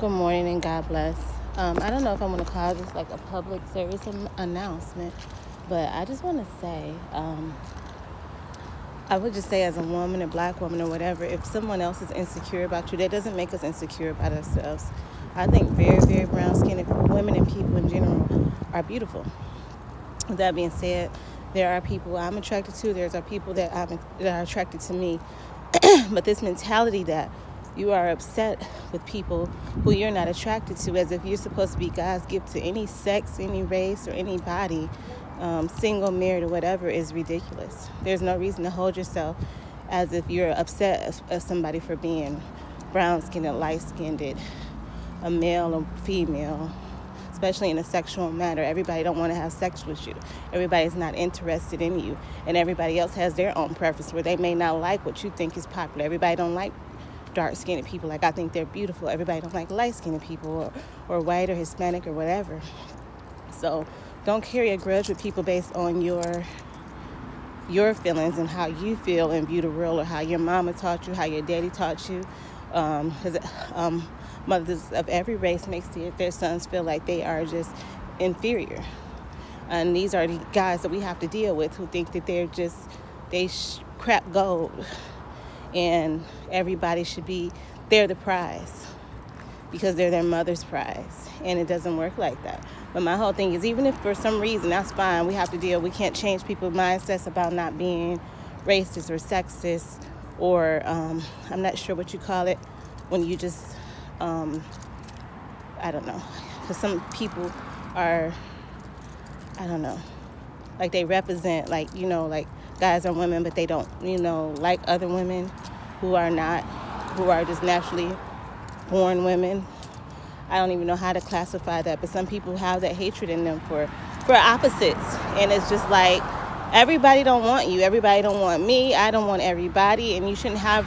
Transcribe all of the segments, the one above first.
Good morning and God bless. I don't know if I'm going to call this like a public service announcement, but I just want to say, I would just say as a woman, a black woman or whatever, if someone else is insecure about you, that doesn't make us insecure about ourselves. I think very, very brown-skinned women and people in general are beautiful. With that being said, there are people I'm attracted to. There's are people that are attracted to me. But this mentality that you are upset with people who you're not attracted to, as if you're supposed to be God's gift to any sex, any race, or any body, single, married, or whatever, is ridiculous. There's no reason to hold yourself as if you're upset at somebody for being brown-skinned, light-skinned, a male or female, especially in a sexual matter. Everybody don't want to have sex with you. Everybody's not interested in you. And everybody else has their own preference where they may not like what you think is popular. Everybody don't like dark-skinned people. Like, I think they're beautiful. Everybody don't like light-skinned people or white or Hispanic or whatever. So don't carry a grudge with people based on your feelings and how you feel and view the world, or how your mama taught you, how your daddy taught you. Because mothers of every race makes their sons feel like they are just inferior. And these are the guys that we have to deal with who think that they crap gold. And everybody they're the prize because they're their mother's prize. And it doesn't work like that. But my whole thing is, even if for some reason, that's fine, we can't change people's mindsets about not being racist or sexist, or I'm not sure what you call it when you just, I don't know. Because some people are, I don't know, like they represent, like guys are women, but they don't, like other women who are just naturally born women. I don't even know how to classify that, but some people have that hatred in them for opposites. And it's just like, everybody don't want you. Everybody don't want me. I don't want everybody. And you shouldn't have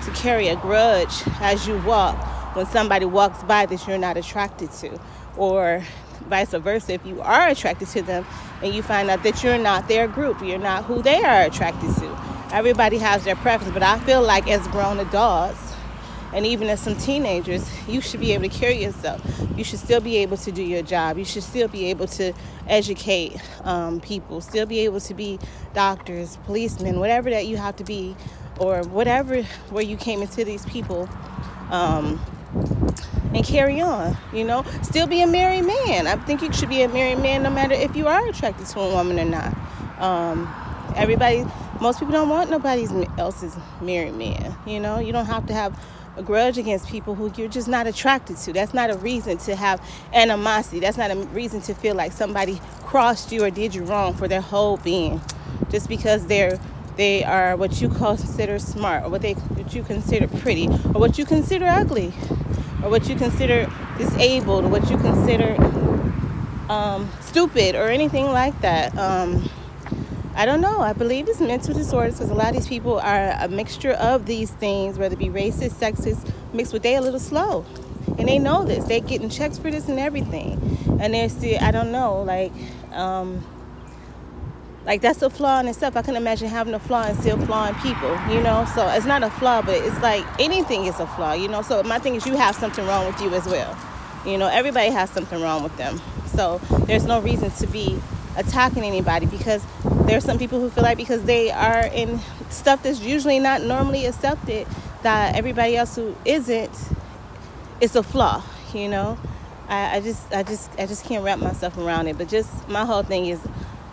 to carry a grudge as you walk when somebody walks by that you're not attracted to, or vice versa. If you are attracted to them and you find out that you're not their group, you're not who they are attracted to. Everybody has their preference, but I feel like as grown adults, and even as some teenagers, you should be able to carry yourself. You should still be able to do your job. You should still be able to educate people, still be able to be doctors, policemen, whatever that you have to be, or whatever where you came into these people, and carry on, Still be a married man. I think you should be a married man no matter if you are attracted to a woman or not. Most people don't want nobody else's married man, You don't have to have a grudge against people who you're just not attracted to. That's not a reason to have animosity. That's not a reason to feel like somebody crossed you or did you wrong for their whole being, just because they are what you consider smart, or what you consider pretty, or what you consider ugly, or what you consider disabled, or what you consider stupid, or anything like that. I don't know. I believe it's mental disorders, because a lot of these people are a mixture of these things, whether it be racist, sexist, mixed with they a little slow. And they know this. They're getting checks for this and everything. And they're still, I don't know, like that's a flaw in itself. I can imagine having a flaw and still flawing people, So it's not a flaw, but it's like anything is a flaw, So my thing is, you have something wrong with you as well. Everybody has something wrong with them. So there's no reason to be attacking anybody, because there's some people who feel like because they are in stuff that's usually not normally accepted, that everybody else who isn't, it's a flaw, I just can't wrap myself around it. But just my whole thing is,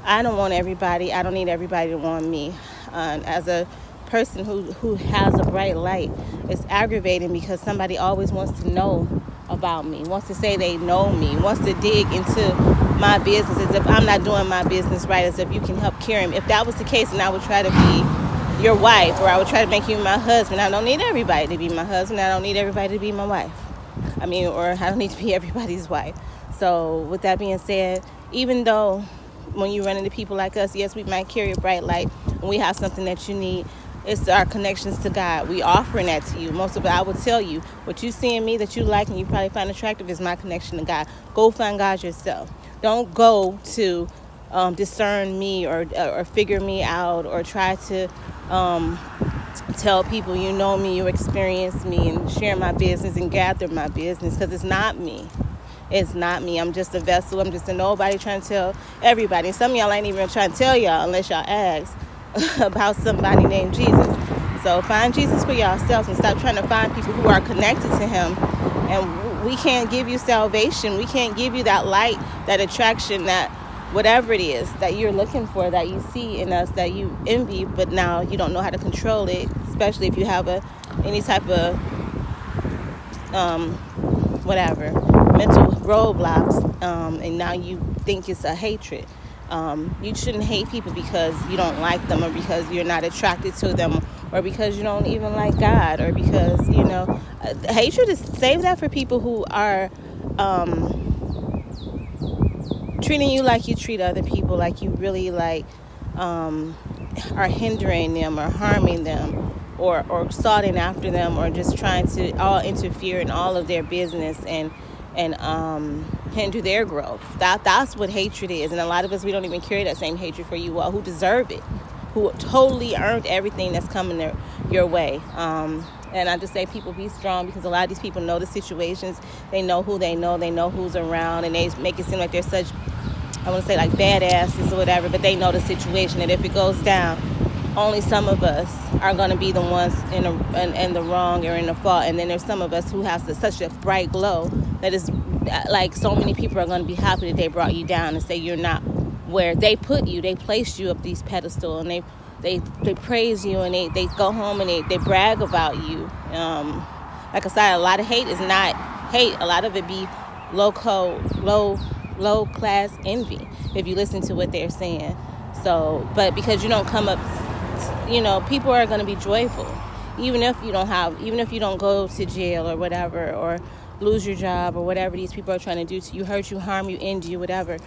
I don't want everybody. I don't need everybody to want me. As a person who has a bright light, it's aggravating because somebody always wants to know about me, wants to say they know me, wants to dig into my business as if I'm not doing my business right, as if you can help carry me. If that was the case, then I would try to be your wife, or I would try to make you my husband. I don't need everybody to be my husband. I don't need everybody to be my wife. Or I don't need to be everybody's wife. So with that being said, even though when you run into people like us, yes, we might carry a bright light and we have something that you need, it's our connections to God. We offering that to you. Most of it, I will tell you, what you see in me that you like and you probably find attractive is my connection to God. Go find God yourself. Don't go to discern me or figure me out, or try to tell people you know me, you experience me, and share my business and gather my business, because it's not me. It's not me. I'm just a vessel. I'm just a nobody trying to tell everybody. And some of y'all ain't even trying to tell y'all unless y'all ask about somebody named Jesus. So find Jesus for yourselves and stop trying to find people who are connected to him. And we can't give you salvation. We can't give you that light, that attraction, that whatever it is that you're looking for, that you see in us, that you envy, but now you don't know how to control it, especially if you have any type of whatever mental roadblocks, and now you think it's a hatred. You shouldn't hate people because you don't like them, or because you're not attracted to them, or because you don't even like God, or because hatred is, save that for people who are treating you like you treat other people, like you really are hindering them or harming them, or soughting after them, or just trying to all interfere in all of their business and hinder their growth. That's what hatred is. And a lot of us, we don't even carry that same hatred for you all who deserve it, who totally earned everything that's coming your way. And I just say, people, be strong, because a lot of these people know the situations. They know who they know who's around, and they make it seem like they're such, I want to say, like badasses or whatever, but they know the situation, and if it goes down, only some of us are going to be the ones in the wrong or in the fault. And then there's some of us who have such a bright glow that is like, so many people are going to be happy that they brought you down and say you're not where they put you. They placed you up these pedestals, and they praise you, and they go home and they brag about you. Like I said, a lot of hate is not hate. A lot of it be low class envy, if you listen to what they're saying. So, but because you don't come up, people are going to be joyful, even if you don't go to jail or whatever, or lose your job, or whatever these people are trying to do to you, hurt you, harm you, injure you, whatever.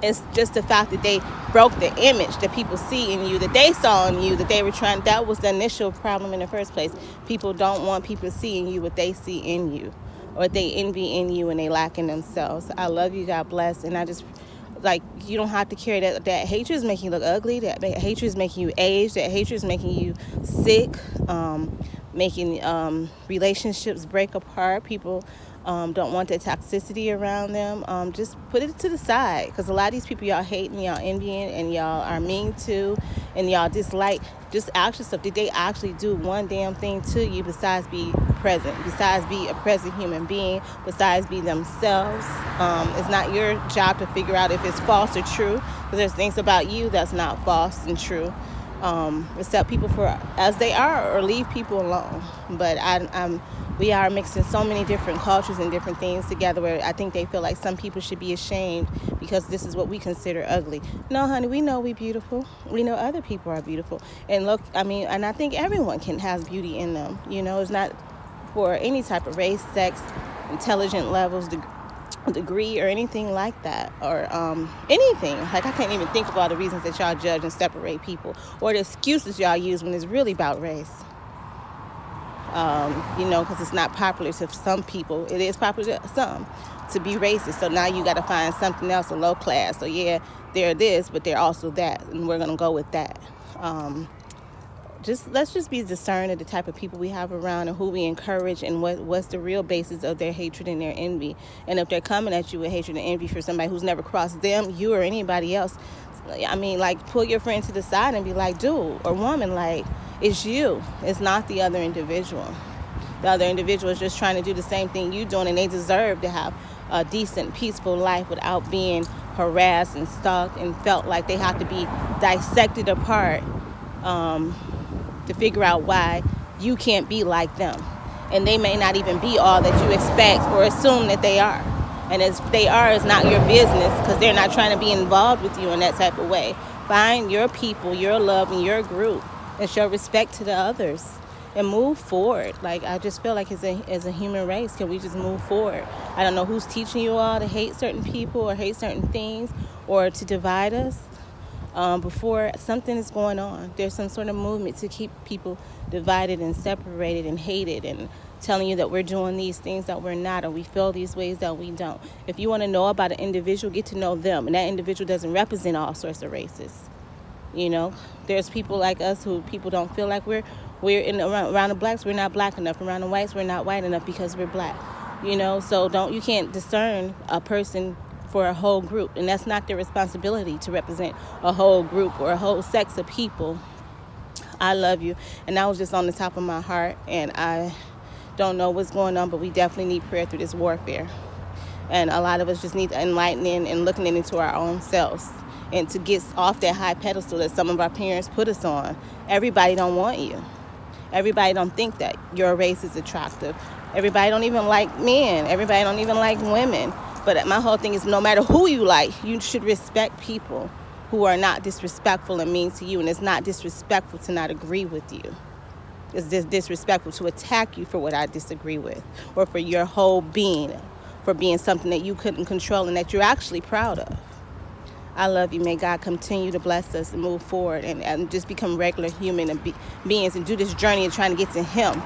It's just the fact that they broke the image that people see in you, that they saw in you, that was the initial problem in the first place. People don't want people seeing you what they see in you, or what they envy in you, and they lack in themselves. I love you. God bless. And I just, you don't have to carry that hatred is making you look ugly, that hatred is making you age, that hatred is making you sick, making relationships break apart. People don't want the toxicity around them. Just put it to the side, because a lot of these people y'all hate and y'all envying and y'all are mean to and y'all dislike, just ask yourself, did they actually do one damn thing to you besides be present, besides be a present human being, besides be themselves? It's not your job to figure out if it's false or true, because there's things about you that's not false and true. Accept people for as they are, or leave people alone. But we are mixing so many different cultures and different things together, where I think they feel like some people should be ashamed because this is what we consider ugly. No, honey, we know we're beautiful. We know other people are beautiful. And look, and I think everyone has beauty in them. It's not for any type of race, sex, intelligent levels, degree, or anything like that, or anything. Like, I can't even think of all the reasons that y'all judge and separate people, or the excuses y'all use when it's really about race. Because it's not popular to some people. It is popular to some to be racist. So now you got to find something else, a low class. So yeah, they're this, but they're also that, and we're gonna go with that. Let's just be discerning of the type of people we have around, and who we encourage, and what's the real basis of their hatred and their envy. And if they're coming at you with hatred and envy for somebody who's never crossed them, you, or anybody else, pull your friend to the side and be like, dude or woman, it's you. It's not the other individual. The other individual is just trying to do the same thing you're doing, and they deserve to have a decent, peaceful life without being harassed and stalked and felt like they have to be dissected apart to figure out why you can't be like them. And they may not even be all that you expect or assume that they are. And if they are, it's not your business, because they're not trying to be involved with you in that type of way. Find your people, your love, and your group, and show respect to the others, and move forward. I just feel like as a human race, can we just move forward? I don't know who's teaching you all to hate certain people or hate certain things, or to divide us. Before something is going on, there's some sort of movement to keep people divided and separated and hated, and telling you that we're doing these things that we're not, or we feel these ways that we don't. If you want to know about an individual, get to know them, and that individual doesn't represent all sorts of races. You know, there's people like us who people don't feel like we're in around the blacks, we're not black enough. Around the whites, we're not white enough because we're black. You know, so you can't discern a person for a whole group, and that's not their responsibility to represent a whole group or a whole sex of people. I love you, and that was just on the top of my heart, and I don't know what's going on, but we definitely need prayer through this warfare. And a lot of us just need enlightening and looking into our own selves, and to get off that high pedestal that some of our parents put us on. Everybody don't want you. Everybody don't think that your race is attractive. Everybody don't even like men. Everybody don't even like women. But my whole thing is, no matter who you like, you should respect people who are not disrespectful and mean to you. And it's not disrespectful to not agree with you. It's just disrespectful to attack you for what I disagree with, or for your whole being, for being something that you couldn't control and that you're actually proud of. I love you. May God continue to bless us and move forward and just become regular human beings and do this journey of trying to get to Him,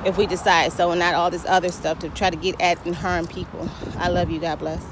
if we decide so, and not all this other stuff to try to get at and harm people. I love you. God bless.